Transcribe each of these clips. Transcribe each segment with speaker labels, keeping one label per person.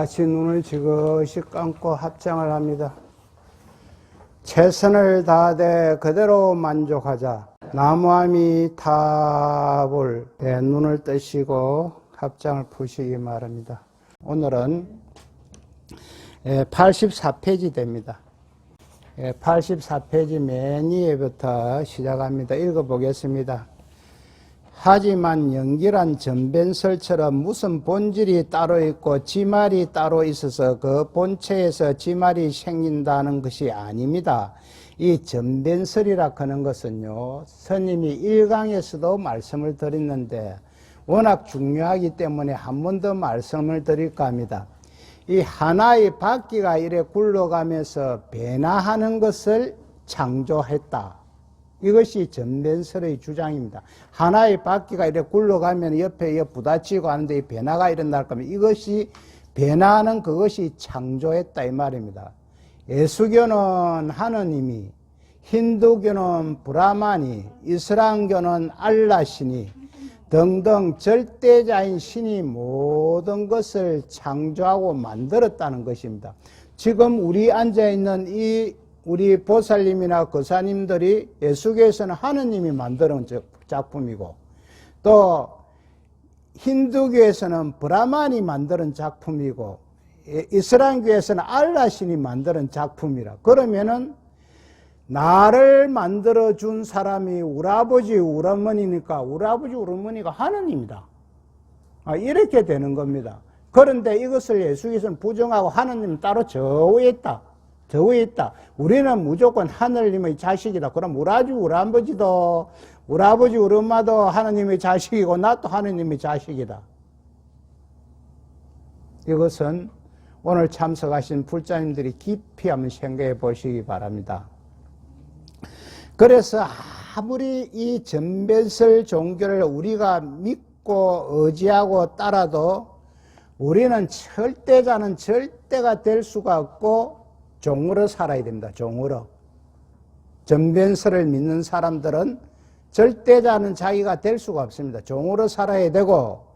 Speaker 1: 같이 눈을 지그시 감고 합장을 합니다. 최선을 다하되 그대로 만족하자. 나무아미 타볼. 눈을 뜨시고 합장을 푸시기 바랍니다. 오늘은 84페이지 됩니다. 84페이지 맨 위에부터 시작합니다. 읽어보겠습니다. 하지만 연기란 전변설처럼 무슨 본질이 따로 있고 지말이 따로 있어서 그 본체에서 지말이 생긴다는 것이 아닙니다. 이 전변설이라 하는 것은요, 스님이 1강에서도 말씀을 드렸는데 워낙 중요하기 때문에 한 번 더 말씀을 드릴까 합니다. 이 하나의 바퀴가 이래 굴러가면서 변화하는 것을 창조했다. 이것이 전변설의 주장입니다. 하나의 바퀴가 이렇게 굴러가면 옆에 부딪히고 하는데 이 변화가 일어날 겁니다. 이것이 변화하는 그것이 창조했다 이 말입니다. 예수교는 하느님이, 힌두교는 브라만이, 이슬람교는 알라신이 등등 절대자인 신이 모든 것을 창조하고 만들었다는 것입니다. 지금 우리 앉아있는 이 우리 보살님이나 거사님들이 예수교에서는 하느님이 만드는 작품이고 또 힌두교에서는 브라만이 만드는 작품이고 이슬람교에서는 알라신이 만드는 작품이라. 그러면은 나를 만들어준 사람이 우리 아버지 우리 어머니니까 우리 아버지 우리 어머니가 하느님이다. 이렇게 되는 겁니다. 그런데 이것을 예수교에서는 부정하고 하느님은 따로 저 위에 있다. 저 위에 있다. 우리는 무조건 하느님의 자식이다. 그럼 우리 아버지, 우리 아버지도, 우리 아버지, 우리 엄마도 하느님의 자식이고, 나도 하느님의 자식이다. 이것은 오늘 참석하신 불자님들이 깊이 한번 생각해 보시기 바랍니다. 그래서 아무리 이 전변설 종교를 우리가 믿고 의지하고 따라도 우리는 절대자는 절대가 될 수가 없고 종으로 살아야 됩니다. 종으로. 전변설을 믿는 사람들은 절대자는 자기가 될 수가 없습니다. 종으로 살아야 되고,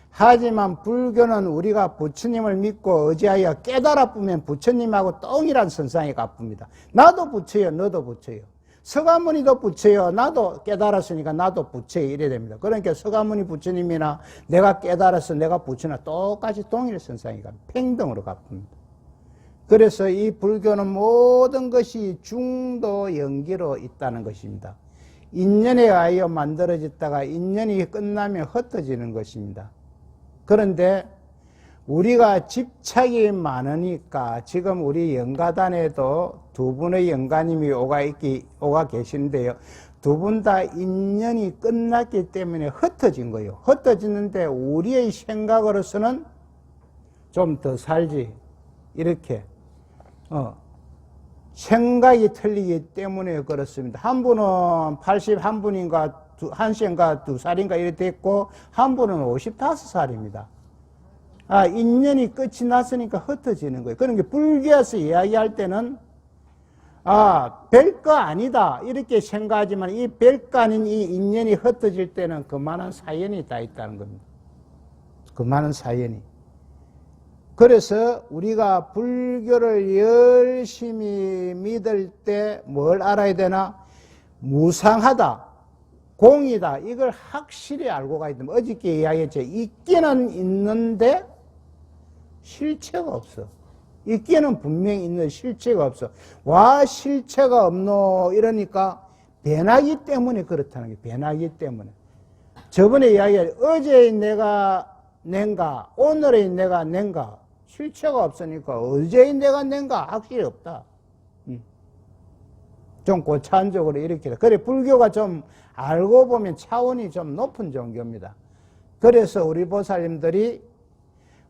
Speaker 1: 하지만 불교는 우리가 부처님을 믿고 의지하여 깨달아 보면 부처님하고 동일한 선상에 가쁩니다. 나도 부처요, 너도 부처요. 서가모니도 부처요, 나도 깨달았으니까 나도 부처요, 이래 됩니다. 그러니까 서가모니 부처님이나 내가 깨달아서 내가 부처나 똑같이 동일 선상에 갑니다. 평등으로 가쁩니다. 그래서 이 불교는 모든 것이 중도 연기로 있다는 것입니다. 인연에 의하여 만들어졌다가 인연이 끝나면 흩어지는 것입니다. 그런데 우리가 집착이 많으니까 지금 우리 영가단에도 두 분의 영가님이 오가 계시는데요. 두 분 다 인연이 끝났기 때문에 흩어진 거예요. 흩어지는데 우리의 생각으로서는 좀 더 살지. 이렇게. 생각이 틀리기 때문에 그렇습니다. 한 분은 81분인가, 한 시인가 두 살인가 이렇게 됐고, 한 분은 55살입니다. 인연이 끝이 났으니까 흩어지는 거예요. 그러니까 불교에서 이야기할 때는, 별거 아니다. 이렇게 생각하지만 이 별거 아닌 이 인연이 흩어질 때는 그만한 사연이 다 있다는 겁니다. 그만한 사연이. 그래서 우리가 불교를 열심히 믿을 때 뭘 알아야 되나? 무상하다, 공이다. 이걸 확실히 알고 가야 됩니다. 어저께 이야기했죠. 있기는 있는데 실체가 없어. 있기는 분명히 있는데 실체가 없어. 와, 실체가 없노. 이러니까 변하기 때문에 그렇다는 게 변하기 때문에. 저번에 이야기한 어제의 내가 낸가, 오늘의 내가 낸가. 실체가 없으니까 어제의 내가 낸가 확실히 없다. 좀 고차원적으로 이렇게. 그래, 불교가 좀 알고 보면 차원이 좀 높은 종교입니다. 그래서 우리 보살님들이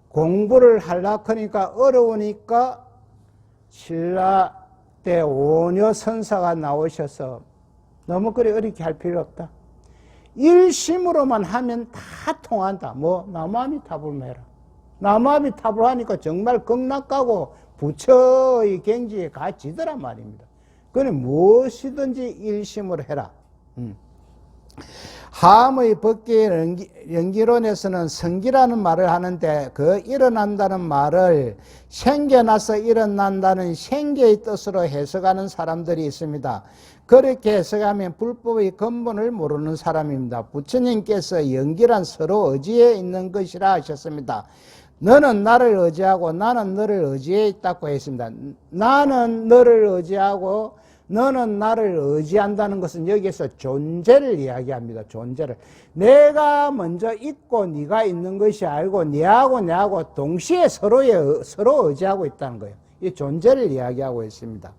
Speaker 1: 공부를 하려고 하니까 어려우니까 신라 때 오녀 선사가 나오셔서 너무 그래 어렵게 할 필요 없다. 일심으로만 하면 다 통한다. 나무아미타불만 해라. 나무아미타불 하니까 정말 극락가고 부처의 경지에 가지더란 말입니다. 그는 무엇이든지 일심으로 해라. 하암의 법계 연기론에서는 성기라는 말을 하는데 그 일어난다는 말을 생겨나서 일어난다는 생계의 뜻으로 해석하는 사람들이 있습니다. 그렇게 해석하면 불법의 근본을 모르는 사람입니다. 부처님께서 연기란 서로 의지에 있는 것이라 하셨습니다. 너는 나를 의지하고 나는 너를 의지해 있다고 했습니다. 나는 너를 의지하고 너는 나를 의지한다는 것은 여기에서 존재를 이야기합니다. 존재를. 내가 먼저 있고 네가 있는 것이 아니고 네하고 내하고 동시에 서로 의지하고 있다는 거예요. 이 존재를 이야기하고 있습니다.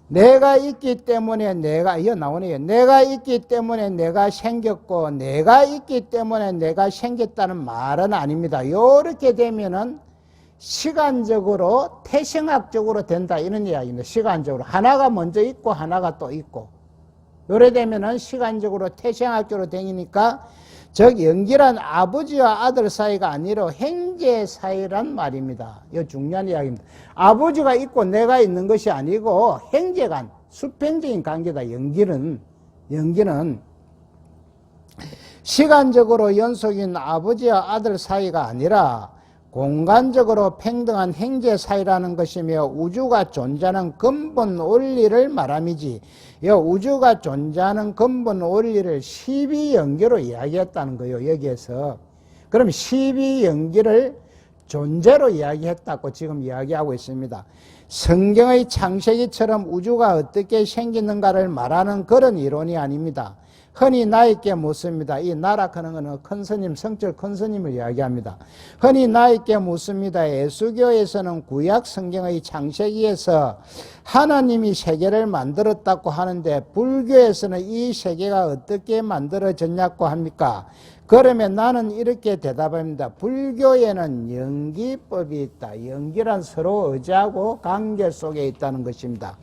Speaker 1: 내가 있기 때문에 이거 나오네요. 내가 있기 때문에 내가 생겼고 내가 있기 때문에 내가 생겼다는 말은 아닙니다. 이렇게 되면은 시간적으로 태생학적으로 된다 이런 이야기입니다. 시간적으로 하나가 먼저 있고 하나가 또 있고 요래 되면은 시간적으로 태생학적으로 되니까 즉 연기란 아버지와 아들 사이가 아니라 형제 사이란 말입니다. 이거 중요한 이야기입니다. 아버지가 있고 내가 있는 것이 아니고 형제간 수평적인 관계다. 연기는 시간적으로 연속인 아버지와 아들 사이가 아니라 공간적으로 평등한 형제 사이라는 것이며 우주가 존재하는 근본 원리를 말함이지. 이 우주가 존재하는 근본 원리를 12연계로 이야기했다는 거예요. 여기에서. 그럼 12연계를 존재로 이야기했다고 지금 이야기하고 있습니다. 성경의 창세기처럼 우주가 어떻게 생기는가를 말하는 그런 이론이 아닙니다. 흔히 나에게 묻습니다. 이 나라하는 것은 큰 스님, 성철 큰 스님을 이야기합니다. 흔히 나에게 묻습니다. 예수교에서는 구약 성경의 창세기에서 하나님이 세계를 만들었다고 하는데 불교에서는 이 세계가 어떻게 만들어졌냐고 합니까? 그러면 나는 이렇게 대답합니다. 불교에는 연기법이 있다. 연기란 서로 의지하고 관계 속에 있다는 것입니다.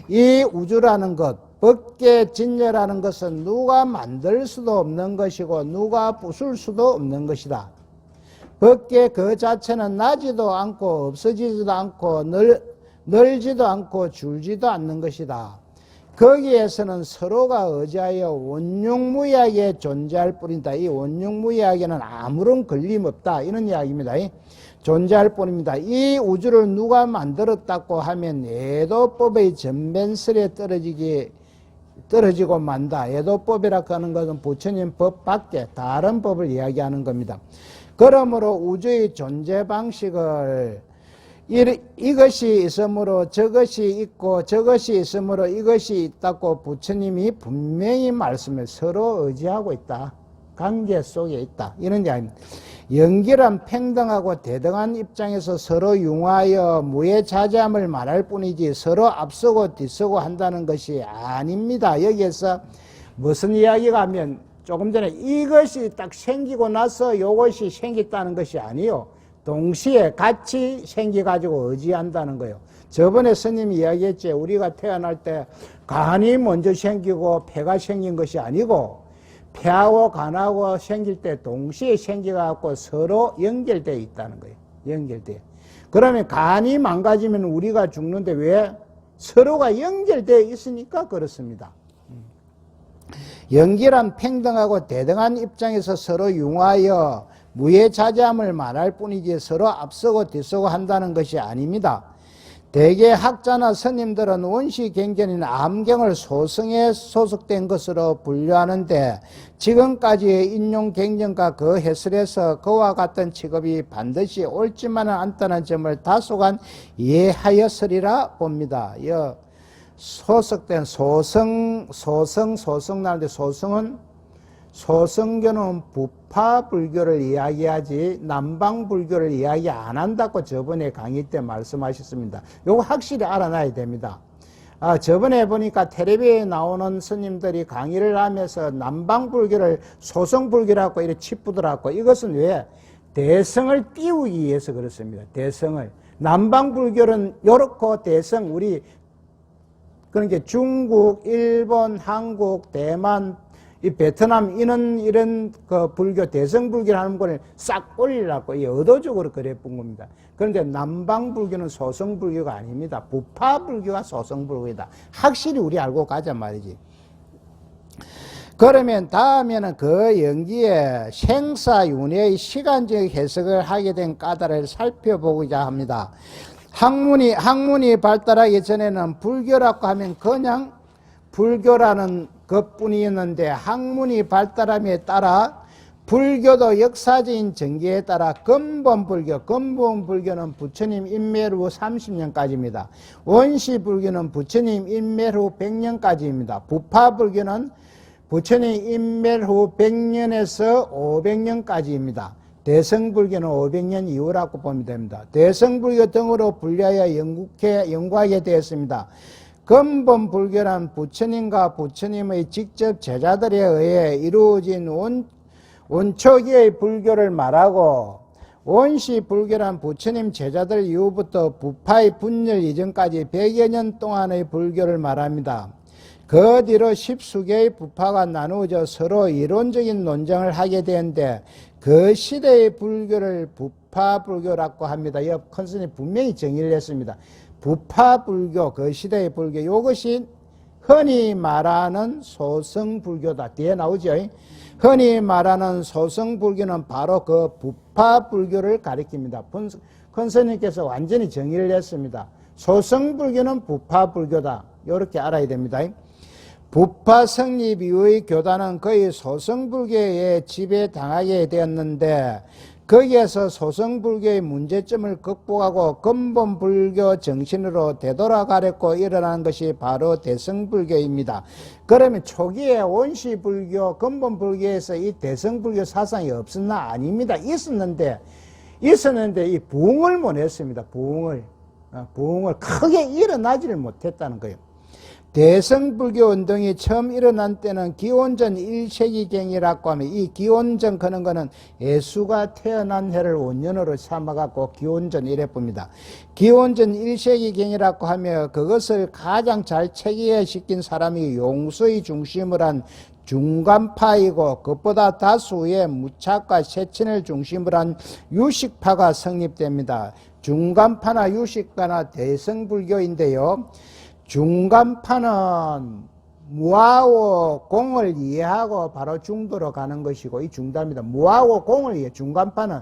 Speaker 1: 이 우주라는 것, 법계 진여라는 것은 누가 만들 수도 없는 것이고 누가 부술 수도 없는 것이다. 법계 그 자체는 나지도 않고 없어지지도 않고 늘지도 않고 줄지도 않는 것이다. 거기에서는 서로가 의지하여 원흉무이하게 존재할 뿐이다. 이 원흉무이하게는 아무런 걸림없다. 이런 이야기입니다. 존재할 뿐입니다. 이 우주를 누가 만들었다고 하면 애도법의 전변설에 떨어지고 만다. 애도법이라고 하는 것은 부처님 법 밖에 다른 법을 이야기하는 겁니다. 그러므로 우주의 존재 방식을 이것이 있으므로 저것이 있고 저것이 있으므로 이것이 있다고 부처님이 분명히 말씀을 서로 의지하고 있다. 관계 속에 있다. 이런 이야기입니다. 연기란 평등하고 대등한 입장에서 서로 융화하여 무해자재함을 말할 뿐이지 서로 앞서고 뒤서고 한다는 것이 아닙니다. 여기에서 무슨 이야기가 하면 조금 전에 이것이 딱 생기고 나서 이것이 생겼다는 것이 아니요. 동시에 같이 생겨가지고 의지한다는 거예요. 저번에 스님이 이야기했죠. 우리가 태어날 때 간이 먼저 생기고 폐가 생긴 것이 아니고 폐하고 간하고 생길 때 동시에 생겨갖고 서로 연결되어 있다는 거예요. 연결되어. 그러면 간이 망가지면 우리가 죽는데 왜? 서로가 연결되어 있으니까 그렇습니다. 연기란 평등하고 대등한 입장에서 서로 융화하여 무해자재함을 말할 뿐이지 서로 앞서고 뒤서고 한다는 것이 아닙니다. 대개 학자나 스님들은 원시경전인 암경을 소승에 소속된 것으로 분류하는데 지금까지의 인용경전과 그 해설에서 그와 같은 취급이 반드시 옳지만은 않다는 점을 다소간 이해하였으리라 봅니다. 소속된 소승 나는데 소승교는 부파 불교를 이야기하지 남방 불교를 이야기 안 한다고 저번에 강의 때 말씀하셨습니다. 요거 확실히 알아놔야 됩니다. 저번에 보니까 텔레비에 나오는 스님들이 강의를 하면서 남방 불교를 소승 불교라고 이렇게 치부더라고. 이것은 왜? 대성을 띄우기 위해서 그렇습니다. 대성을. 남방 불교는 요렇고 대성 우리 그러니까 중국, 일본, 한국, 대만, 이 베트남 이런 그 불교 대성 불교를 하는 거를 싹 올리려고 이 의도적으로 그래 본 겁니다. 그런데 남방 불교는 소성 불교가 아닙니다. 부파 불교가 소성 불교이다. 확실히 우리 알고 가자 말이지. 그러면 다음에는 그 연기에 생사윤회의 시간적 해석을 하게 된 까닭을 살펴보고자 합니다. 학문이 발달하기 전에는 불교라고 하면 그냥 불교라는 것뿐이었는데 학문이 발달함에 따라 불교도 역사적인 전개에 따라 근본불교는 부처님 인멸 후 30년까지입니다. 원시불교는 부처님 인멸 후 100년까지입니다. 부파불교는 부처님 인멸 후 100년에서 500년까지입니다. 대성불교는 500년 이후라고 보면 됩니다. 대성불교 등으로 분류하여 연구하게 되었습니다. 근본불교란 부처님과 부처님의 직접 제자들에 의해 이루어진 원초기의 불교를 말하고, 원시불교란 부처님 제자들 이후부터 부파의 분열 이전까지 100여 년 동안의 불교를 말합니다. 그 뒤로 십수개의 부파가 나누어져 서로 이론적인 논쟁을 하게 되는데 그 시대의 불교를 부파불교라고 합니다. 옆 컨선이 분명히 정의를 했습니다. 부파불교, 그 시대의 불교, 이것이 흔히 말하는 소승불교다. 뒤에 나오죠. 흔히 말하는 소승불교는 바로 그 부파불교를 가리킵니다. 컨선님께서 완전히 정의를 했습니다. 소승불교는 부파불교다. 이렇게 알아야 됩니다. 부파 성립 이후의 교단은 거의 소승불교에 지배당하게 되었는데 거기에서 소승불교의 문제점을 극복하고 근본불교 정신으로 되돌아가려고 일어난 것이 바로 대성불교입니다. 그러면 초기에 원시불교, 근본불교에서 이 대성불교 사상이 없었나? 아닙니다. 있었는데 이 부흥을 못했습니다. 부흥을 크게 일어나지를 못했다는 거예요. 대성불교 운동이 처음 일어난 때는 기원전 1세기경이라고 하면 이 기원전 그런 거는 예수가 태어난 해를 원년으로 삼아갖고 기원전 이래 봅니다. 기원전 1세기경이라고 하며 그것을 가장 잘 체계시킨 사람이 용수의 중심을 한 중간파이고 그것보다 다수의 무착과 세친을 중심으로 한 유식파가 성립됩니다. 중간파나 유식파나 대성불교인데요. 중간파는 무하고 공을 이해하고 바로 중도로 가는 것이고 이 중도입니다. 무하고 공을 이해, 중간파는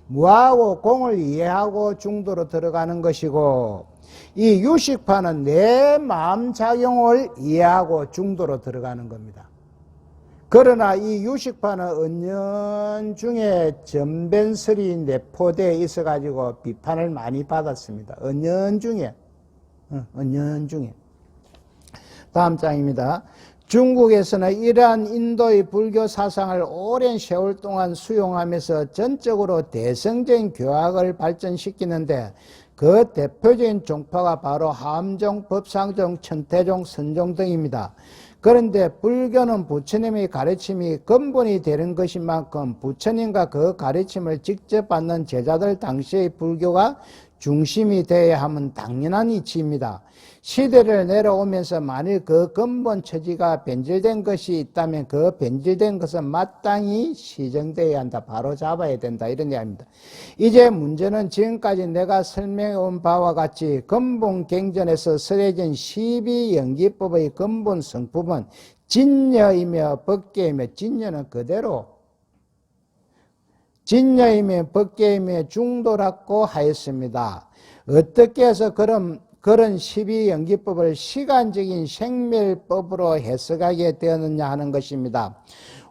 Speaker 1: 무하고 공을 이해하고 중도로 들어가는 것이고 이 유식파는 내 마음 작용을 이해하고 중도로 들어가는 겁니다. 그러나 이 유식파는 은연중에 전변설이 내포되어 있어가지고 비판을 많이 받았습니다. 은연중에. 다음 장입니다. 중국에서는 이러한 인도의 불교 사상을 오랜 세월 동안 수용하면서 전적으로 대성적인 교학을 발전시키는데 그 대표적인 종파가 바로 함종, 법상종, 천태종, 선종 등입니다. 그런데 불교는 부처님의 가르침이 근본이 되는 것인 만큼 부처님과 그 가르침을 직접 받는 제자들 당시의 불교가 중심이 되어야 하면 당연한 이치입니다. 시대를 내려오면서 만일 그 근본 처지가 변질된 것이 있다면 그 변질된 것은 마땅히 시정되어야 한다. 바로 잡아야 된다. 이런 이야기입니다. 이제 문제는 지금까지 내가 설명해 온 바와 같이 근본 경전에서 설해진 12연기법의 근본 성품은 진여이며 법계이며 진여는 그대로 진여이며 법계이며 중도라고 하였습니다. 어떻게 해서 그런 12연기법을 시간적인 생멸법으로 해석하게 되었느냐 하는 것입니다.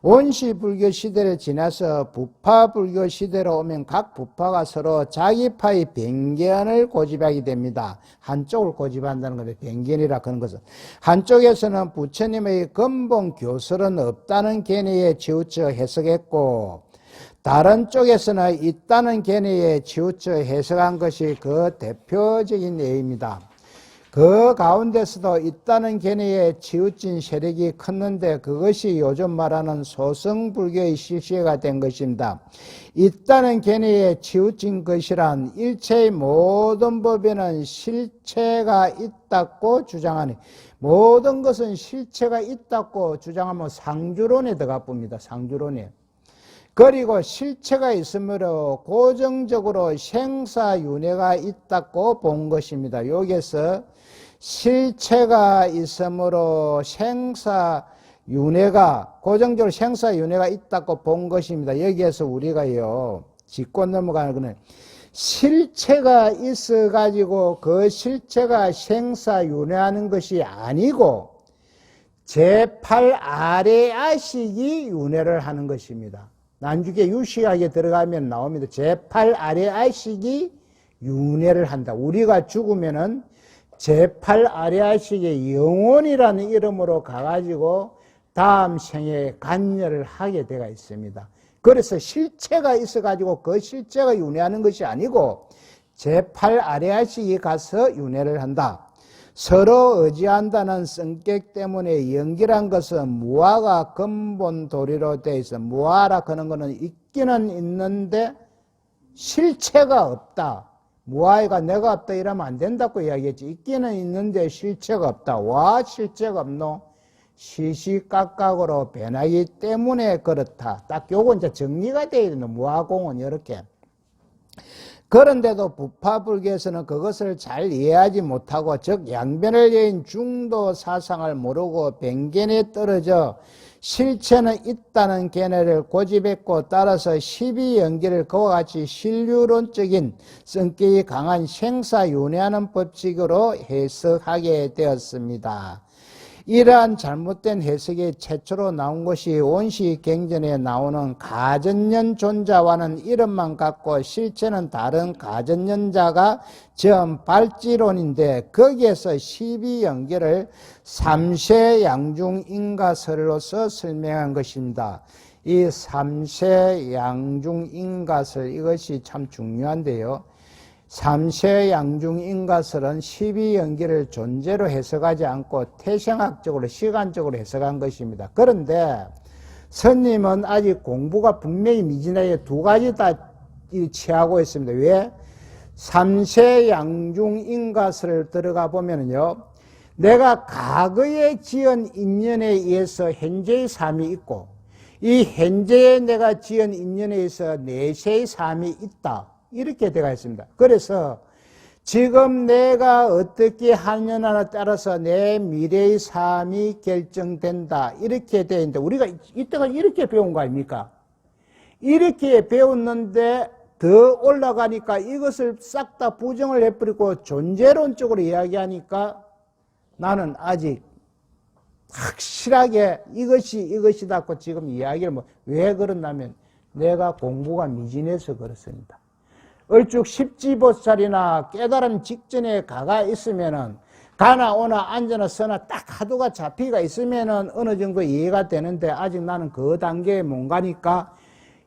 Speaker 1: 원시불교 시대를 지나서 부파불교 시대로 오면 각 부파가 서로 자기 파의 변견을 고집하게 됩니다. 한쪽을 고집한다는 것은 변견이라 그런 것은. 한쪽에서는 부처님의 근본 교설은 없다는 견해에 치우쳐 해석했고 다른 쪽에서는 있다는 견해에 치우쳐 해석한 것이 그 대표적인 예입니다. 그 가운데서도 있다는 견해에 치우친 세력이 컸는데 그것이 요즘 말하는 소승불교의 실체가 된 것입니다. 있다는 견해에 치우친 것이란 일체의 모든 법에는 실체가 있다고 주장하니 모든 것은 실체가 있다고 주장하면 상주론에 들어가 봅니다. 상주론에. 그리고 실체가 있으므로 고정적으로 생사윤회가 있다고 본 것입니다. 여기에서 실체가 있으므로 윤회가 고정적으로 생사 윤회가 있다고 본 것입니다. 여기에서 우리가요 짚고 넘어가는 거는 실체가 있어 가지고 그 실체가 생사 윤회하는 것이 아니고 제8 아래아식이 윤회를 하는 것입니다. 난중에 유시학에 들어가면 나옵니다. 제8 아래아식이 윤회를 한다. 우리가 죽으면은 제8 아래아식의 영혼이라는 이름으로 가가지고 다음 생에 간여를 하게 되어 있습니다. 그래서 실체가 있어가지고 그 실체가 윤회하는 것이 아니고 제8 아래아식이 가서 윤회를 한다. 서로 의지한다는 성격 때문에 연기란 것은 무아가 근본 도리로 되어 있어. 무아라 하는 것은 있기는 있는데 실체가 없다. 무아가 내가 없다 이러면 안 된다고 이야기했지. 있기는 있는데 실체가 없다. 와 실체가 없노? 시시각각으로 변하기 때문에 그렇다. 딱 요거 이제 정리가 되어 있는 무아공은 이렇게. 그런데도 부파불교에서는 그것을 잘 이해하지 못하고 즉 양변을 여인 중도 사상을 모르고 변견에 떨어져 실체는 있다는 견해를 고집했고 따라서 12연기를 그와 같이 신류론적인 성격이 강한 생사윤회하는 법칙으로 해석하게 되었습니다. 이러한 잘못된 해석이 최초로 나온 것이 원시경전에 나오는 가전nhân 존자와는 이름만 같고 실체는 다른 가전nhân 자가 전 발지론인데 거기에서 12연계를 삼세양중인가설로서 설명한 것입니다. 이 삼세양중인가설 이것이 참 중요한데요. 삼세양중인가설은 12연기를 존재로 해석하지 않고 태생학적으로 시간적으로 해석한 것입니다. 그런데 스님은 아직 공부가 분명히 미진하게 두 가지 다 취하고 있습니다. 왜? 삼세양중인가설을 들어가 보면요, 내가 과거에 지은 인연에 의해서 현재의 삶이 있고 이 현재에 내가 지은 인연에 의해서 내세의 삶이 있다. 이렇게 되어 있습니다. 그래서 지금 내가 어떻게 하느냐에 따라서 내 미래의 삶이 결정된다. 이렇게 되어 있는데 우리가 이때가 이렇게 배운 거 아닙니까? 이렇게 배웠는데 더 올라가니까 이것을 싹 다 부정을 해버리고 존재론적으로 이야기하니까 나는 아직 확실하게 이것이다고 지금 이야기를 왜 그러냐면 내가 공부가 미진해서 그렇습니다. 얼쭉 십지보살이나 깨달음 직전에 가가 있으면은 가나 오나 앉아나 서나 딱 하도가 잡히가 있으면은 어느 정도 이해가 되는데 아직 나는 그 단계에 못 가니까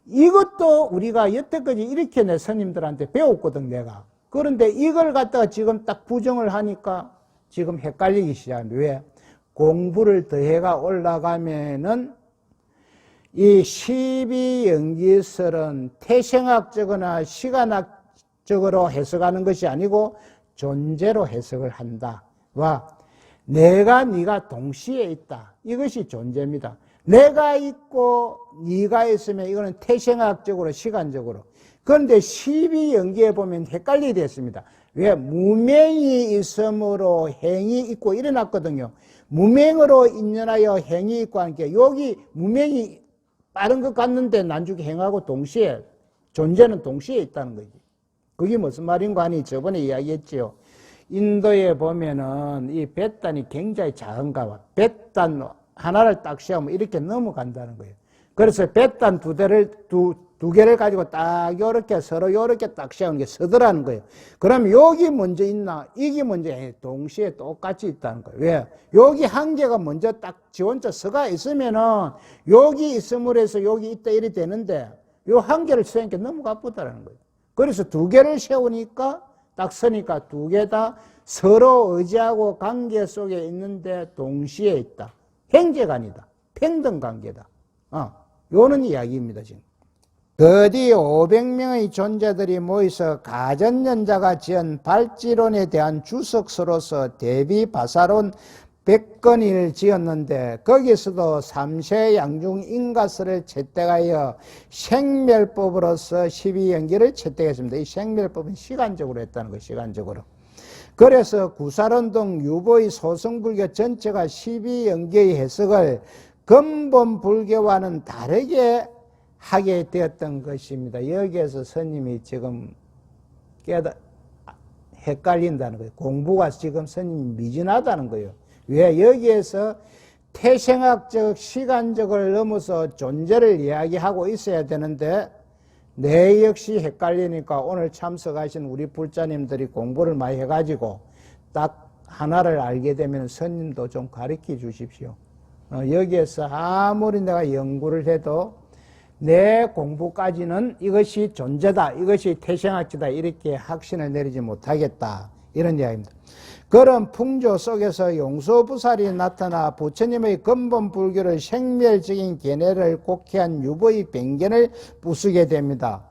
Speaker 1: 이것도 우리가 여태까지 이렇게 내 스님들한테 배웠거든 내가. 그런데 이걸 갖다가 지금 딱 부정을 하니까 지금 헷갈리기 시작합니다. 왜? 공부를 더해가 올라가면은 이 12연기설은 태생학적이나 시간학적으로 해석하는 것이 아니고 존재로 해석을 한다. 와, 내가 네가 동시에 있다. 이것이 존재입니다. 내가 있고 네가 있으면 이거는 태생학적으로 시간적으로. 그런데 12연기에 보면 헷갈리게 됐습니다. 왜? 무명이 있으므로 행이 있고 일어났거든요. 무명으로 인연하여 행이 있고 하니까 여기 무명이 빠른 것 같는데 난중에 행하고 동시에 존재는 동시에 있다는 거지. 그게 무슨 말인가 하니 저번에 이야기했지요. 인도에 보면은 이 뱃단이 굉장히 작은가 봐. 뱃단 하나를 딱 씌우면 이렇게 넘어간다는 거예요. 그래서 뱃단 두 개를 가지고 딱 요렇게 서로 요렇게 딱 씌우는 게 서더라는 거예요. 그럼 여기 먼저 있나? 이게 먼저 동시에 똑같이 있다는 거예요. 왜? 여기 한 개가 먼저 딱 지 혼자 서가 있으면은 여기 있음으로 해서 여기 있다 이래 되는데 요 한 개를 세우니까 너무 가쁘다라는 거예요. 그래서 두 개를 세우니까 딱 서니까 두 개 다 서로 의지하고 관계 속에 있는데 동시에 있다. 행제관이다. 평등관계다. 요는 이야기입니다, 지금. 거디 500명의 존재들이 모여서 가전nhân 자가 지은 발지론에 대한 주석서로서 대비바사론 100건을 지었는데 거기서도 삼세양중인가설을 채택하여 생멸법으로서 12연기를 채택했습니다. 이 생멸법은 시간적으로 했다는 거예요. 시간적으로. 그래서 구사론 등 유보의 소승불교 전체가 12연기의 해석을 근본 불교와는 다르게 하게 되었던 것입니다. 여기에서 스님이 지금 헷갈린다는 거예요. 공부가 지금 스님이 미진하다는 거예요. 왜? 여기에서 태생학적, 시간적을 넘어서 존재를 이야기하고 있어야 되는데 내 역시 헷갈리니까 오늘 참석하신 우리 불자님들이 공부를 많이 해가지고 딱 하나를 알게 되면 스님도 좀 가르쳐 주십시오. 여기에서 아무리 내가 연구를 해도 내 공부까지는 이것이 존재다, 이것이 태생학지다 이렇게 확신을 내리지 못하겠다 이런 이야기입니다. 그런 풍조 속에서 용서부살이 나타나 부처님의 근본 불교를 생멸적인 견해를 곡해한 유보의 변견을 부수게 됩니다.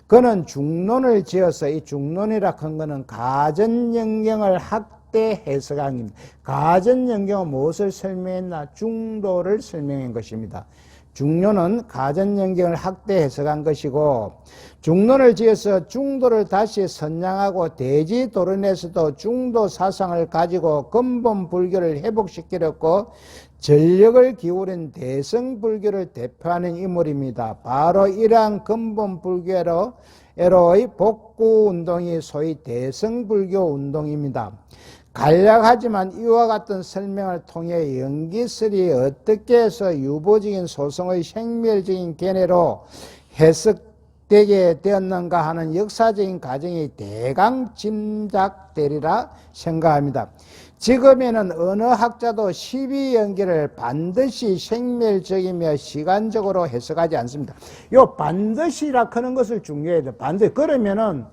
Speaker 1: 그는 중론을 지어서 이 중론이라 한 것은 가전영경을 확대 해석한 겁니다. 가전영경은 무엇을 설명했나? 중도를 설명한 것입니다. 중론은 가전영경을 확대 해석한 것이고 중론을 지어서 중도를 다시 선양하고 대지도론에서도 중도 사상을 가지고 근본 불교를 회복시키려고 전력을 기울인 대성불교를 대표하는 인물입니다. 바로 이러한 근본 불교로의 복구운동이 소위 대성불교 운동입니다. 간략하지만 이와 같은 설명을 통해 연기설이 어떻게 해서 유보적인 소송의 생멸적인 견해로 해석되게 되었는가 하는 역사적인 과정이 대강 짐작되리라 생각합니다. 지금에는 어느 학자도 12연계를 반드시 생멸적이며 시간적으로 해석하지 않습니다. 요 반드시라 하는 것을 중요해야 돼요. 반드시. 그러면은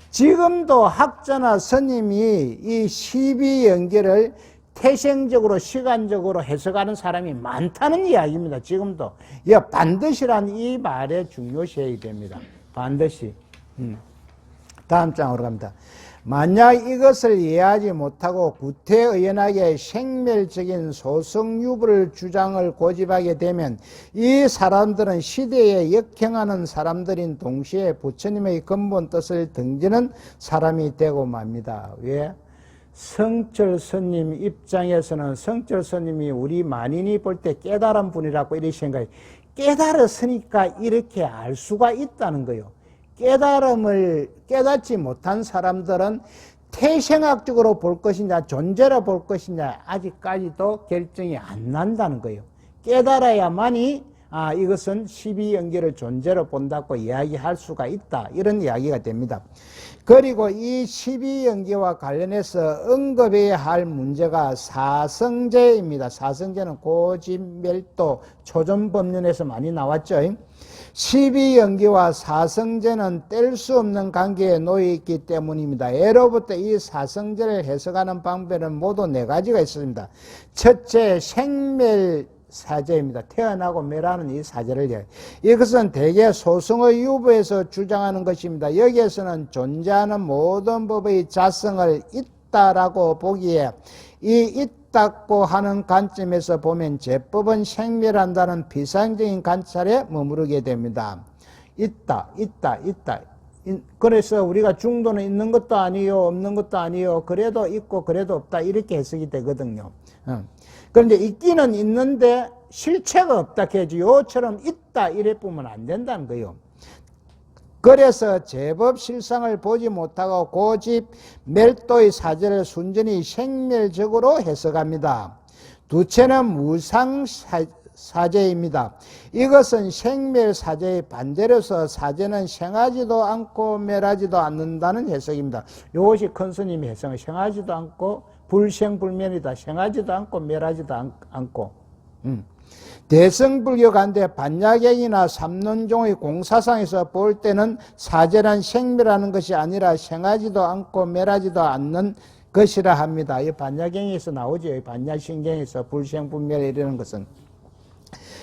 Speaker 1: 지금도 학자나 스님이 이 12연계를 태생적으로 시간적으로 해석하는 사람이 많다는 이야기입니다. 지금도. 반드시란 이 말에 중요시해야 됩니다. 반드시. 다음 장으로 갑니다. 만약 이것을 이해하지 못하고 구태의연하게 생멸적인 소승유불 주장을 고집하게 되면 이 사람들은 시대에 역행하는 사람들인 동시에 부처님의 근본 뜻을 등지는 사람이 되고 맙니다. 왜? 성철 스님 입장에서는 성철 스님이 우리 만인이 볼 때 깨달은 분이라고 이렇게 생각해요. 깨달았으니까 이렇게 알 수가 있다는 거예요. 깨달음을 깨닫지 못한 사람들은 태생학적으로 볼 것이냐 존재로 볼 것이냐 아직까지도 결정이 안 난다는 거예요. 깨달아야만이 이것은 12연계를 존재로 본다고 이야기할 수가 있다 이런 이야기가 됩니다. 그리고 이 12연계와 관련해서 언급해야 할 문제가 사성제입니다. 사성제는 고집멸도 초전법륜에서 많이 나왔죠. 12연계와 사성제는 뗄 수 없는 관계에 놓여 있기 때문입니다. 예로부터 이 사성제를 해석하는 방법에는 모두 4가지가 있습니다. 첫째, 생멸사제입니다. 태어나고 멸하는 이 사제를 이것은 대개 소승의 유보에서 주장하는 것입니다. 여기에서는 존재하는 모든 법의 자성을 있다라고 보기에 이 있다고 하는 관점에서 보면 제법은 생멸한다는 비상적인 관찰에 머무르게 됩니다. 있다. 그래서 우리가 중도는 있는 것도 아니요 없는 것도 아니요 그래도 있고 그래도 없다 이렇게 해석이 되거든요. 그런데 있기는 있는데 실체가 없다 해야지 요처럼 있다 이래 보면 안 된다는 거예요. 그래서 제법 실상을 보지 못하고 고집 멸도의 사제를 순전히 생멸적으로 해석합니다. 두째는 무상사제입니다. 이것은 생멸사제의 반대로서 사제는 생하지도 않고 멸하지도 않는다는 해석입니다. 이것이 큰 스님의 해석은 생하지도 않고 불생불멸이다. 생하지도 않고 멸하지도 않고 대성불교 간대 반야경이나 삼론종의 공사상에서 볼 때는 사제란 생멸하는 것이 아니라 생하지도 않고 멸하지도 않는 것이라 합니다. 이 반야경에서 나오죠. 반야신경에서 불생불멸 이라는 것은.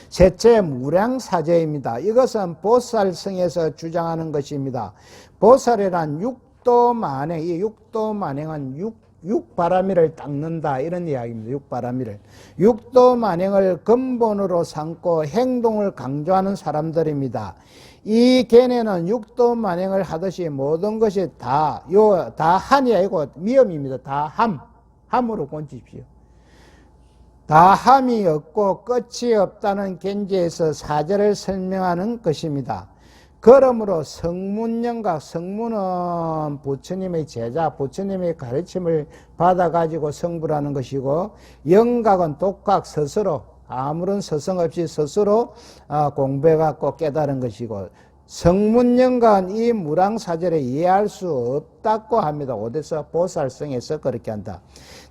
Speaker 1: 셋째, 무량사제입니다. 이것은 보살성에서 주장하는 것입니다. 보살이란 육도만행, 이 육도만행은 육바라미를 닦는다 이런 이야기입니다. 육도만행을 근본으로 삼고 행동을 강조하는 사람들입니다. 이 견해는 육도만행을 하듯이 모든 것이 다 한이 아니고 미음입니다. 다 함으로 곤집시오. 다함이 없고 끝이 없다는 견지에서 사제를 설명하는 것입니다. 그러므로 성문영각, 성문은 부처님의 제자, 부처님의 가르침을 받아가지고 성불하는 것이고, 영각은 독각 스스로 아무런 서성 없이 스스로 공부해갖고 깨달은 것이고, 성문영각은 이 무랑사절에 이해할 수 없다고 합니다. 어디서 보살성에서 그렇게 한다.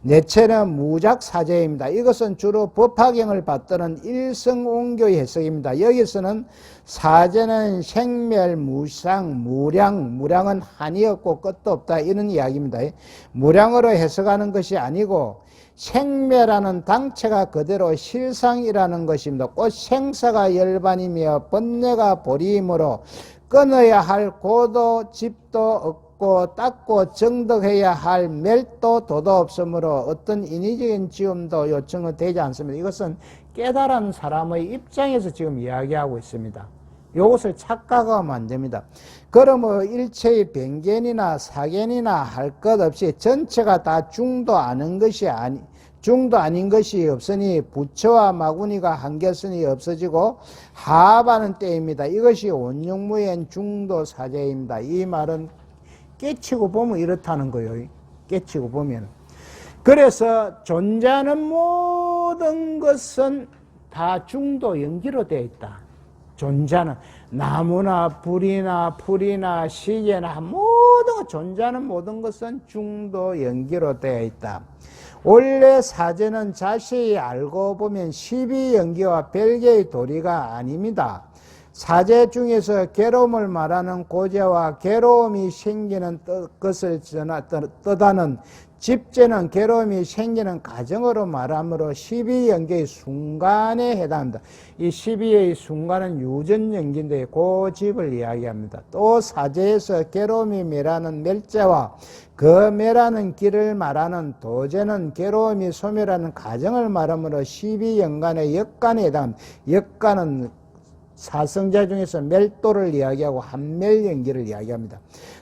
Speaker 1: 내체는 무작사제입니다. 이것은 주로 법화경을 받드는 일성옹교의 해석입니다. 여기서는 사제는 생멸, 무상, 무량, 무량은 한이 없고 끝도 없다 이런 이야기입니다. 무량으로 해석하는 것이 아니고 생매라는 당체가 그대로 실상이라는 것입니다. 곧 생사가 열반이며 번뇌가 보리이므로 끊어야 할 고도 집도 없고 닦고 정덕해야 할 멸도 도도 없으므로 어떤 인위적인 지음도 요청은 되지 않습니다. 이것은 깨달은 사람의 입장에서 지금 이야기하고 있습니다. 이것을 착각하면 안 됩니다. 그러므로 일체의 변견이나 사견이나 할 것 없이 전체가 다 중도 아닌 것이 없으니 부처와 마구니가 한결선이 없어지고 하합하는 때입니다. 이것이 온용무엔 중도 사제입니다. 이 말은 깨치고 보면 이렇다는 거예요. 깨치고 보면. 그래서 존재하는 모든 것은 다 중도 연기로 되어 있다. 존재하는 나무나 불이나 풀이나 시계나 존재하는 모든 것은 중도 연기로 되어 있다. 원래 사제는 자세히 알고 보면 12연기와 별개의 도리가 아닙니다. 사제 중에서 괴로움을 말하는 고제와 괴로움이 생기는 것을 뜻하는 집제는 괴로움이 생기는 과정으로 말하므로 12연계의 순간에 해당합니다. 이 12의 순간은 유전연기인데 그 집을 이야기합니다. 또 사제에서 괴로움이 멸하는 멸제와 그 멸하는 길을 말하는 도제는 괴로움이 소멸하는 과정을 말하므로 12연간의 역간에 해당합니다. 역간은 사성자 중에서 멸도를 이야기하고 한멸연기를 이야기합니다.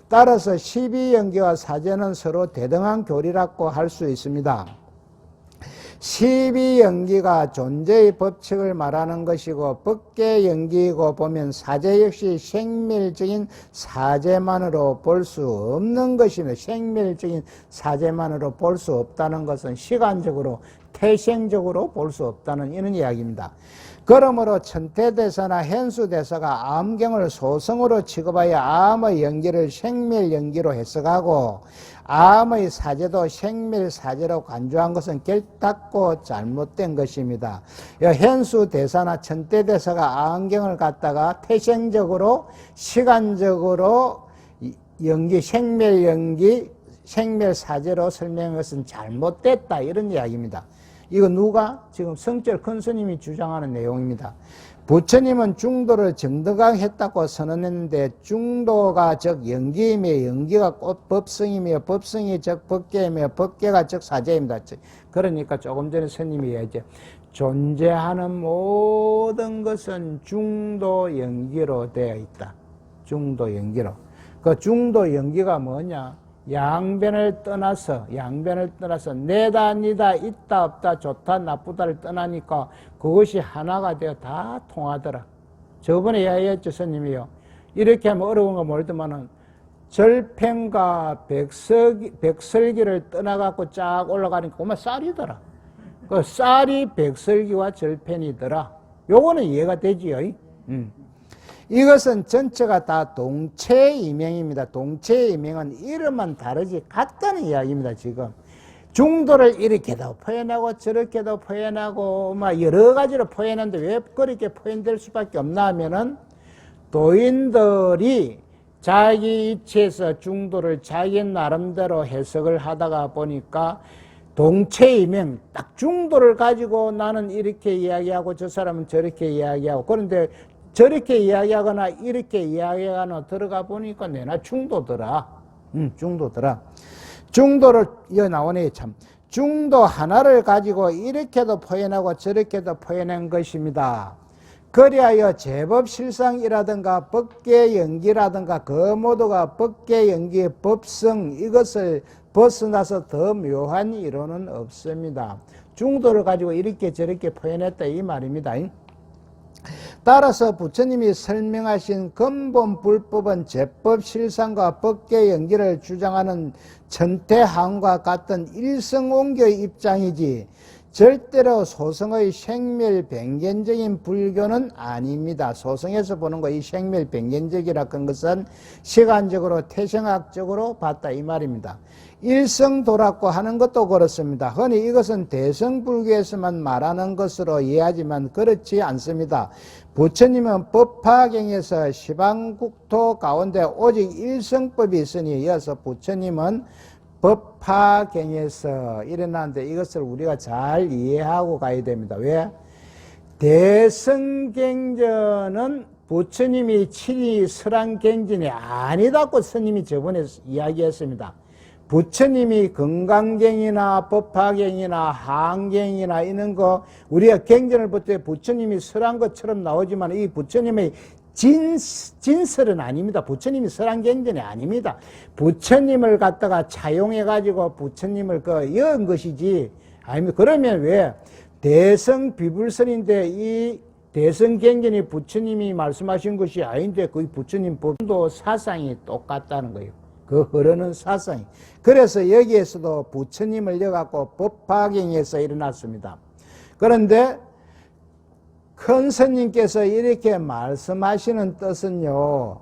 Speaker 1: 따라서 12연기와 사제는 서로 대등한 교리라고 할 수 있습니다. 12연기가 존재의 법칙을 말하는 것이고 법계연기이고 보면 사제 역시 생멸적인 사제만으로 볼 수 없는 것입니다. 생멸적인 사제만으로 볼 수 없다는 것은 시간적으로 태생적으로 볼 수 없다는 이런 이야기입니다. 그러므로 천태대사나 현수대사가 암경을 소성으로 취급하여 암의 연기를 생멸연기로 해석하고 암의 사제도 생멸사제로 간주한 것은 결단코 잘못된 것입니다. 현수대사나 천태대사가 암경을 갖다가 태생적으로 시간적으로 연기, 생멸연기, 생멸사제로 설명한 것은 잘못됐다 이런 이야기입니다. 이거 누가? 지금 성철 큰 스님이 주장하는 내용입니다. 부처님은 중도를 정덕강했다고 선언했는데 중도가 즉 연기이며 연기가 곧 법성이며 법성이 즉 법계이며 법계가 즉 사제입니다. 그러니까 조금 전에 스님이 얘기했죠. 존재하는 모든 것은 중도 연기로 되어 있다. 중도 연기로. 그 중도 연기가 뭐냐? 양변을 떠나서 내다 니다 있다 없다 좋다 나쁘다를 떠나니까 그것이 하나가 되어 다 통하더라. 저번에 이야기했죠 스님이요. 이렇게 하면 어려운 거 모르더만은 절펜과 백설기를 떠나갖고 쫙 올라가니까 그만 쌀이더라. 그 쌀이 백설기와 절펜이더라. 요거는 이해가 되지요. 이것은 전체가 다 동체이명입니다. 동체이명은 이름만 다르지 같다는 이야기입니다. 지금 중도를 이렇게도 표현하고 저렇게도 표현하고 막 여러 가지로 표현하는데 왜 그렇게 표현될 수밖에 없나 하면은 도인들이 자기 이치에서 중도를 자기 나름대로 해석을 하다가 보니까 동체이명 딱 중도를 가지고 나는 이렇게 이야기하고 저 사람은 저렇게 이야기하고 그런데 저렇게 이야기하거나 이렇게 이야기하거나 들어가 보니까 내나 중도더라. 중도더라. 중도를 여기 나오네 참. 중도 하나를 가지고 이렇게도 표현하고 저렇게도 표현한 것입니다. 그리하여 제법 실상이라든가 법계 연기라든가 그 모두가 법계 연기의 법성 이것을 벗어나서 더 묘한 이론은 없습니다. 중도를 가지고 이렇게 저렇게 표현했다 이 말입니다. 따라서 부처님이 설명하신 근본 불법은 제법 실상과 법계 연기를 주장하는 천태항과 같은 일성옹교의 입장이지 절대로 소성의 생멸변견적인 불교는 아닙니다. 소성에서 보는 거 이 생멸변견적이라 는 것은 시간적으로 태생학적으로 봤다 이 말입니다. 일성도락고 하는 것도 그렇습니다. 흔히 이것은 대성불교에서만 말하는 것으로 이해하지만 그렇지 않습니다. 부처님은 법화경에서 시방국토 가운데 오직 일성법이 있으니 이어서 부처님은 법화경에서 일어나는데 이것을 우리가 잘 이해하고 가야 됩니다. 왜? 대성경전은 부처님이 친히 설한 경전이 아니다고 스님이 저번에 이야기했습니다. 부처님이 건강경이나 법화경이나 한경이나 이런 거 우리가 경전을 볼 때 부처님이 설한 것처럼 나오지만 이 부처님의 진설은 아닙니다. 부처님이 설한 경전이 아닙니다. 부처님을 갖다가 차용해 가지고 부처님을 연 것이지 아니면 그러면 왜 대성비불설인데 이 대성경전이 부처님이 말씀하신 것이 아닌데 그 부처님 법도 사상이 똑같다는 거예요. 그 흐르는 사상이. 그래서 여기에서도 부처님을 여갖고 법화경에서 일어났습니다. 그런데 큰 스님께서 이렇게 말씀하시는 뜻은요,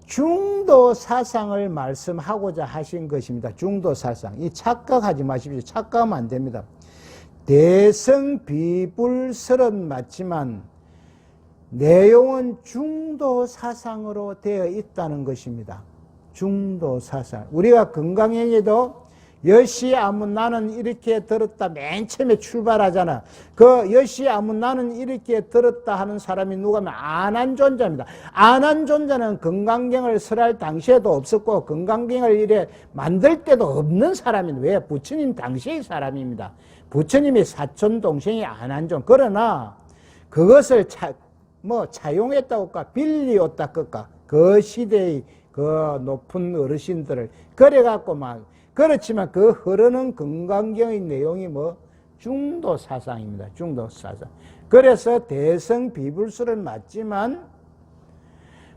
Speaker 1: 중도 사상을 말씀하고자 하신 것입니다. 중도 사상. 이 착각하지 마십시오. 착각하면 안 됩니다. 대성비불설은 맞지만 내용은 중도 사상으로 되어 있다는 것입니다. 중도 사상. 우리가 건강행위도 여시 아문 나는 이렇게 들었다 맨 처음에 출발하잖아. 그 여시 아문 나는 이렇게 들었다 하는 사람이 누가면 안한존자입니다. 안한존자는 건강경을 설할 당시에도 없었고 건강경을 이래 만들 때도 없는 사람인데 왜? 부처님 당시의 사람입니다. 부처님의 사촌 동생이 안한존. 그러나 그것을 차용했다고 할까 빌리었다 할까 그 시대의 그 높은 어르신들을 그래갖고 막 그렇지만 그 흐르는 건강경의 내용이 중도 사상입니다. 중도 사상. 그래서 대성비불설은 맞지만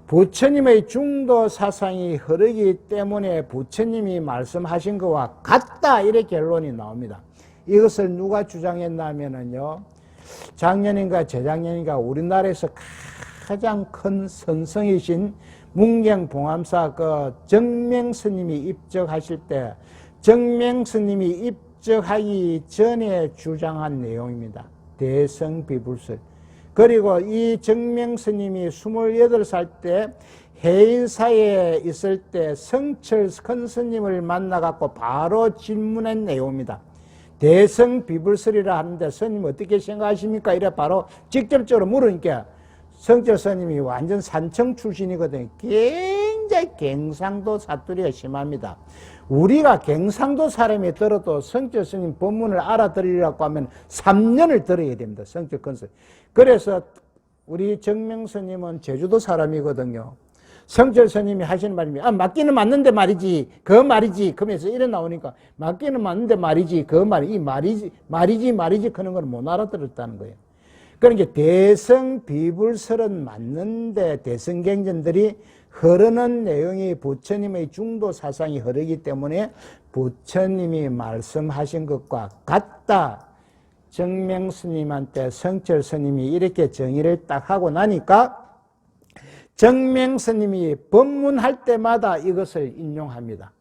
Speaker 1: 부처님의 중도 사상이 흐르기 때문에 부처님이 말씀하신 것과 같다 이렇게 결론이 나옵니다. 이것을 누가 주장했냐면요, 작년인가 재작년인가 우리나라에서 가장 큰 선성이신 문경봉암사 그 정명스님이 입적하실 때 정명스님이 입적하기 전에 주장한 내용입니다. 대성비불설. 그리고 이 정명스님이 28살 때 해인사에 있을 때 성철 큰 스님을 만나갖고 바로 질문한 내용입니다. 대성비불설이라 하는데 스님 어떻게 생각하십니까? 이래 바로 직접적으로 물으니까 성철 스님이 완전 산청 출신이거든요. 굉장히 경상도 사투리가 심합니다. 우리가 경상도 사람이 들어도 성철 스님 법문을 알아들으려고 하면 3년을 들어야 됩니다. 성철 큰 스님. 그래서 우리 정명 스님은 제주도 사람이거든요. 성철 스님이 하시는 말이 맞기는 맞는데 말이지 그 말이지 그러면서 이래 나오니까 맞기는 맞는데 말이지 그 말이 이 말이지 그런 걸 못 알아들었다는 거예요. 그러니까 대성비불설은 맞는데 대성경전들이 흐르는 내용이 부처님의 중도 사상이 흐르기 때문에 부처님이 말씀하신 것과 같다. 정명스님한테 성철스님이 이렇게 정의를 딱 하고 나니까 정명스님이 법문할 때마다 이것을 인용합니다.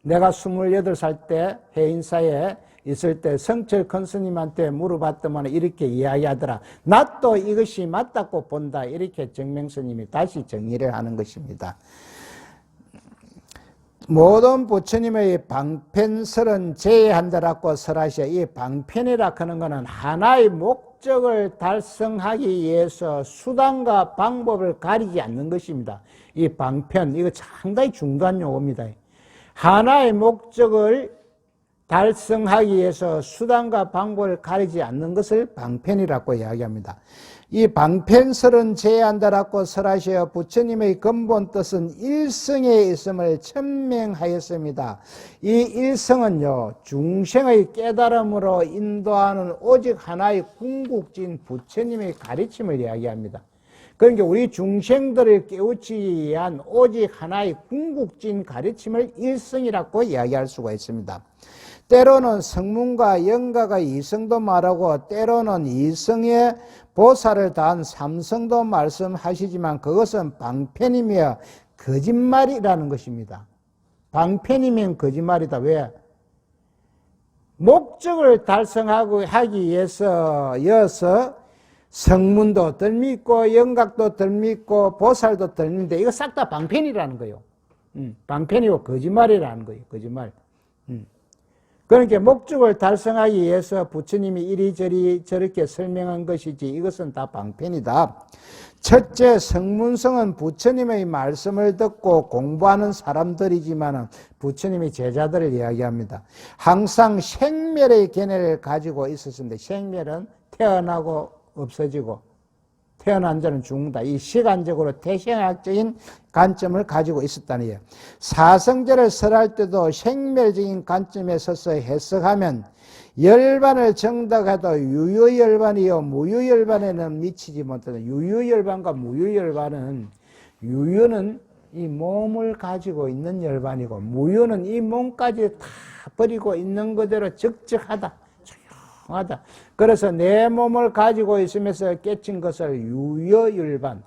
Speaker 1: 내가 28살 때 해인사에 있을 때 성철 큰 스님한테 물어봤더만 이렇게 이야기하더라. 나 또 이것이 맞다고 본다. 이렇게 정명스님이 다시 정의를 하는 것입니다. 모든 부처님의 방편설은 제외한다라고 설하셔. 이 방편이라 하는 것은 하나의 목적을 달성하기 위해서 수단과 방법을 가리지 않는 것입니다. 이 방편, 이거 상당히 중요한 용어입니다. 하나의 목적을 달성하기 위해서 수단과 방법을 가리지 않는 것을 방편이라고 이야기합니다. 이 방편설은 제한다라고 설하시어 부처님의 근본 뜻은 일성에 있음을 천명하였습니다. 이 일성은요, 중생의 깨달음으로 인도하는 오직 하나의 궁극진 부처님의 가르침을 이야기합니다. 그러니까 우리 중생들을 깨우치기 위한 오직 하나의 궁극진 가르침을 일성이라고 이야기할 수가 있습니다. 때로는 성문과 영가가 이성도 말하고 때로는 이성의 보살을 다한 삼성도 말씀하시지만 그것은 방편이며 거짓말이라는 것입니다. 방편이면 거짓말이다. 왜? 목적을 달성하기 위해서 성문도 덜 믿고 영각도 덜 믿고 보살도 덜 믿는데 이거 싹 다 방편이라는 거예요. 방편이고 거짓말이라는 거예요. 거짓말. 그러니까 목적을 달성하기 위해서 부처님이 이리저리 저렇게 설명한 것이지 이것은 다 방편이다. 첫째, 성문성은 부처님의 말씀을 듣고 공부하는 사람들이지만 부처님이 제자들을 이야기합니다. 항상 생멸의 견해를 가지고 있었습니다. 생멸은 태어나고 없어지고 태어난 자는 죽는다. 이 시간적으로 태생학적인 관점을 가지고 있었다는 거예요. 사성제를 설할 때도 생멸적인 관점에 서서 해석하면 열반을 정답해도 유유열반이요 무유열반에는 미치지 못한다. 유유열반과 무유열반은 유유는 이 몸을 가지고 있는 열반이고 무유는 이 몸까지 다 버리고 있는 그대로 적적하다. 하다. 그래서 내 몸을 가지고 있으면서 깨친 것을 유여열반,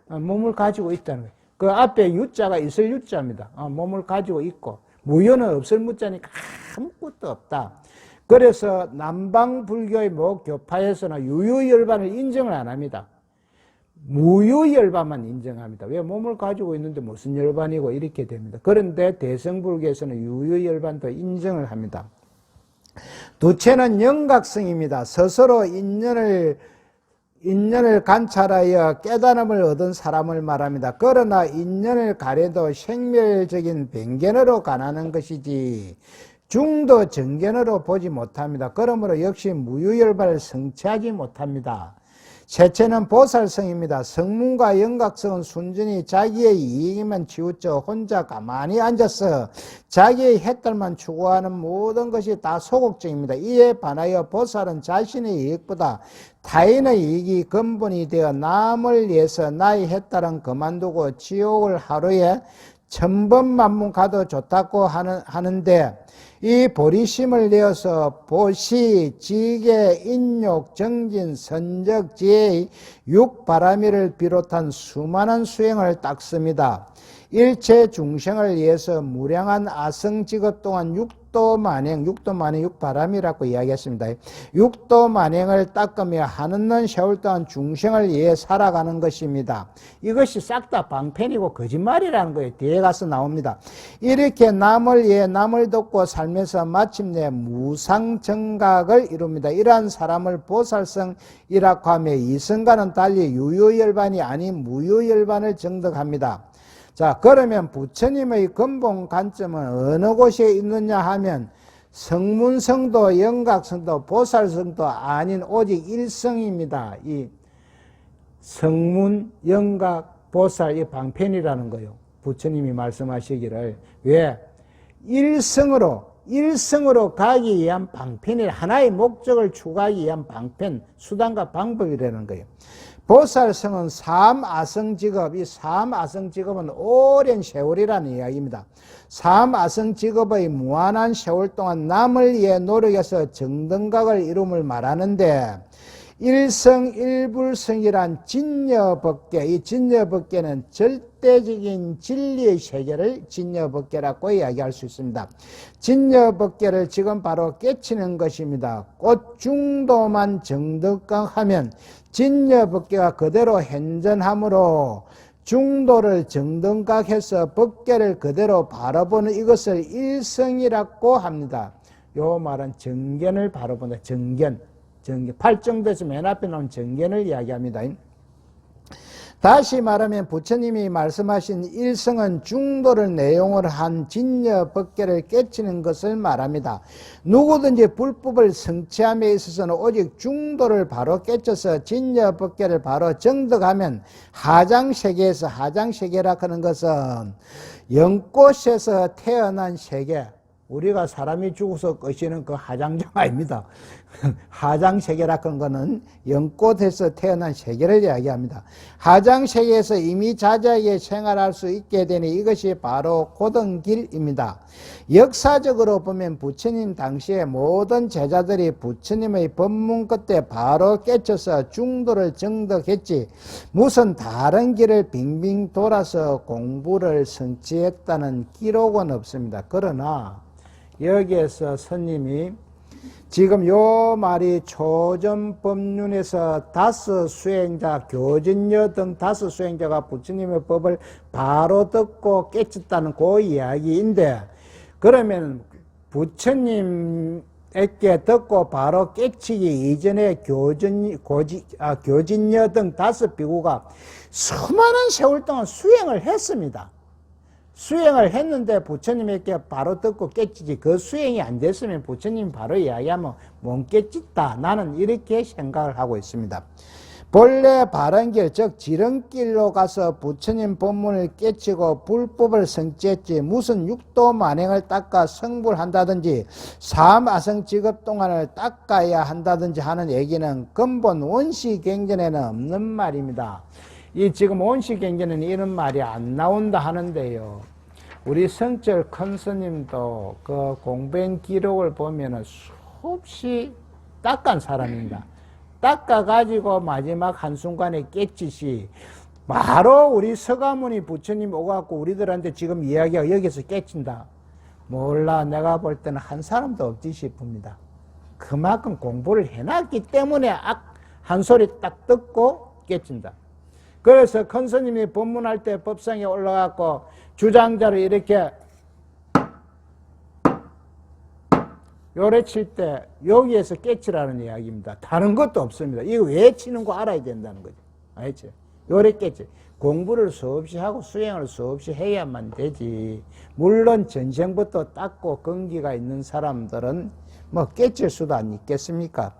Speaker 1: 몸을 가지고 있다는 거예요. 그 앞에 유자가 있을 유자입니다. 몸을 가지고 있고 무여는 없을 무자니까 아무것도 없다. 그래서 남방불교의 모 교파에서는 유유열반을 인정을 안 합니다. 무유열반만 인정합니다. 왜? 몸을 가지고 있는데 무슨 열반이고 이렇게 됩니다. 그런데 대성불교에서는 유유열반도 인정을 합니다. 두째는 영각성입니다. 스스로 인연을 관찰하여 깨달음을 얻은 사람을 말합니다. 그러나 인연을 가려도 생멸적인 변견으로 관하는 것이지 중도 정견으로 보지 못합니다. 그러므로 역시 무유열반을 성취하지 못합니다. 셋째는 보살성입니다. 성문과 영각성은 순전히 자기의 이익에만 치우쳐 혼자 가만히 앉아서 자기의 혜택만 추구하는 모든 것이 다 소극적입니다. 이에 반하여 보살은 자신의 이익보다 타인의 이익이 근본이 되어 남을 위해서 나의 혜택은 그만두고 지옥을 하루에 1000번만문 가도 좋다고 하는데 이 보리심을 내어서 보시, 지계, 인욕, 정진, 선적, 지혜의 육바라미를 비롯한 수많은 수행을 닦습니다. 일체 중생을 위해서 무량한 아성직업 동안 육도만행, 육바람이라고 이야기했습니다. 육도만행을 닦으며 하는 세월 동안 중생을 위해 살아가는 것입니다. 이것이 싹 다 방편이고 거짓말이라는 거예요. 뒤에 가서 나옵니다. 이렇게 남을 위해 남을 돕고 살면서 마침내 무상정각을 이룹니다. 이러한 사람을 보살성이라고 하며 이성과는 달리 유유열반이 아닌 무유열반을 정득합니다. 자, 그러면 부처님의 근본 관점은 어느 곳에 있느냐 하면 성문성도 영각성도 보살성도 아닌 오직 일성입니다. 이 성문, 영각, 보살 이 방편이라는 거예요. 부처님이 말씀하시기를. 왜? 일성으로 가기 위한 방편이 하나의 목적을 추구하기 위한 방편, 수단과 방법이라는 거예요. 보살성은 삼아성직업, 이 삼아성직업은 오랜 세월이라는 이야기입니다. 삼아성직업의 무한한 세월 동안 남을 위해 노력해서 정등각을 이룸을 말하는데 일성일불성이란 진여법계, 이 진여법계는 절대적인 진리의 세계를 진여법계라고 이야기할 수 있습니다. 진여법계를 지금 바로 깨치는 것입니다. 꽃 중도만 정득각하면 진여법계가 그대로 현존하므로 중도를 정등각해서 법계를 그대로 바라보는 이것을 일성이라고 합니다. 요 말은 정견을 바라본다. 정견. 팔정도에서 맨 앞에 나온 정견을 이야기합니다. 다시 말하면 부처님이 말씀하신 일성은 중도를 내용으로 한 진여법계를 깨치는 것을 말합니다. 누구든지 불법을 성취함에 있어서는 오직 중도를 바로 깨쳐서 진여법계를 바로 정득하면 하장세계에서, 하장세계라 하는 것은 연꽃에서 태어난 세계, 우리가 사람이 죽어서 꺼시는 그 하장장 아닙니다. 하장세계라 하는 것은 연꽃에서 태어난 세계를 이야기합니다. 하장세계에서 이미 자자하게 생활할 수 있게 되니 이것이 바로 고등길입니다. 역사적으로 보면 부처님 당시에 모든 제자들이 부처님의 법문 끝에 바로 깨쳐서 중도를 정득했지 무슨 다른 길을 빙빙 돌아서 공부를 성취했다는 기록은 없습니다. 그러나 여기에서 스님이 지금 요 말이 초전법륜에서 다섯 수행자, 교진여 등 다섯 수행자가 부처님의 법을 바로 듣고 깨쳤다는 그 이야기인데, 그러면 부처님에게 듣고 바로 깨치기 이전에 교진여 등 다섯 비구가 수많은 세월 동안 수행을 했습니다. 수행을 했는데 부처님에게 바로 듣고 깨치지, 그 수행이 안 됐으면 부처님 바로 이야기하면 못 깨쳤다, 나는 이렇게 생각을 하고 있습니다. 본래 바른 길, 즉 지름길로 가서 부처님 법문을 깨치고 불법을 성취했지 무슨 육도 만행을 닦아 성불한다든지 삼아성직업 동안을 닦아야 한다든지 하는 얘기는 근본 원시경전에는 없는 말입니다. 이 지금 원시경전에는 이런 말이 안 나온다 하는데요, 우리 성철 큰 스님도 그 공변 기록을 보면은 수없이 닦은 사람입니다. 닦아가지고 마지막 한순간에 깨치시 바로 우리 서가모니 부처님 오갖고 우리들한테 지금 이야기가 여기서 깨친다. 몰라, 내가 볼 때는 한 사람도 없지 싶습니다. 그만큼 공부를 해놨기 때문에 한 소리 딱 듣고 깨친다. 그래서 큰 스님이 법문할 때 법상에 올라가고 주장자를 이렇게 요래 칠 때 여기에서 깨치라는 이야기입니다. 다른 것도 없습니다. 이거 왜 치는 거 알아야 된다는 거죠. 알겠죠? 요래 깨치. 공부를 수없이 하고 수행을 수없이 해야만 되지. 물론 전생부터 닦고根기가 있는 사람들은 뭐 깨칠 수도 안 있겠습니까?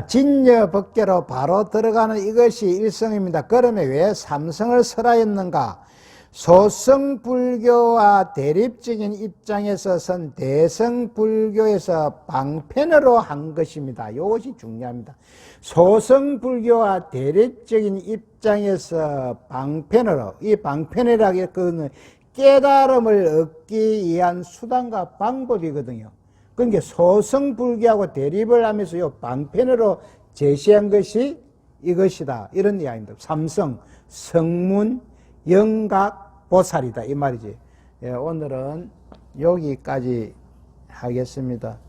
Speaker 1: 진여법계로 바로 들어가는 이것이 일성입니다. 그러면 왜 삼성을 설하였는가? 소성불교와 대립적인 입장에서 선 대성불교에서 방편으로 한 것입니다. 이것이 중요합니다. 소성불교와 대립적인 입장에서 방편으로, 이 방편이라는 것은 깨달음을 얻기 위한 수단과 방법이거든요. 그러니까 소성불교하고 대립을 하면서 요 방편으로 제시한 것이 이것이다, 이런 이야기입니다. 삼성, 성문, 영각, 보살이다, 이 말이지. 예, 오늘은 여기까지 하겠습니다.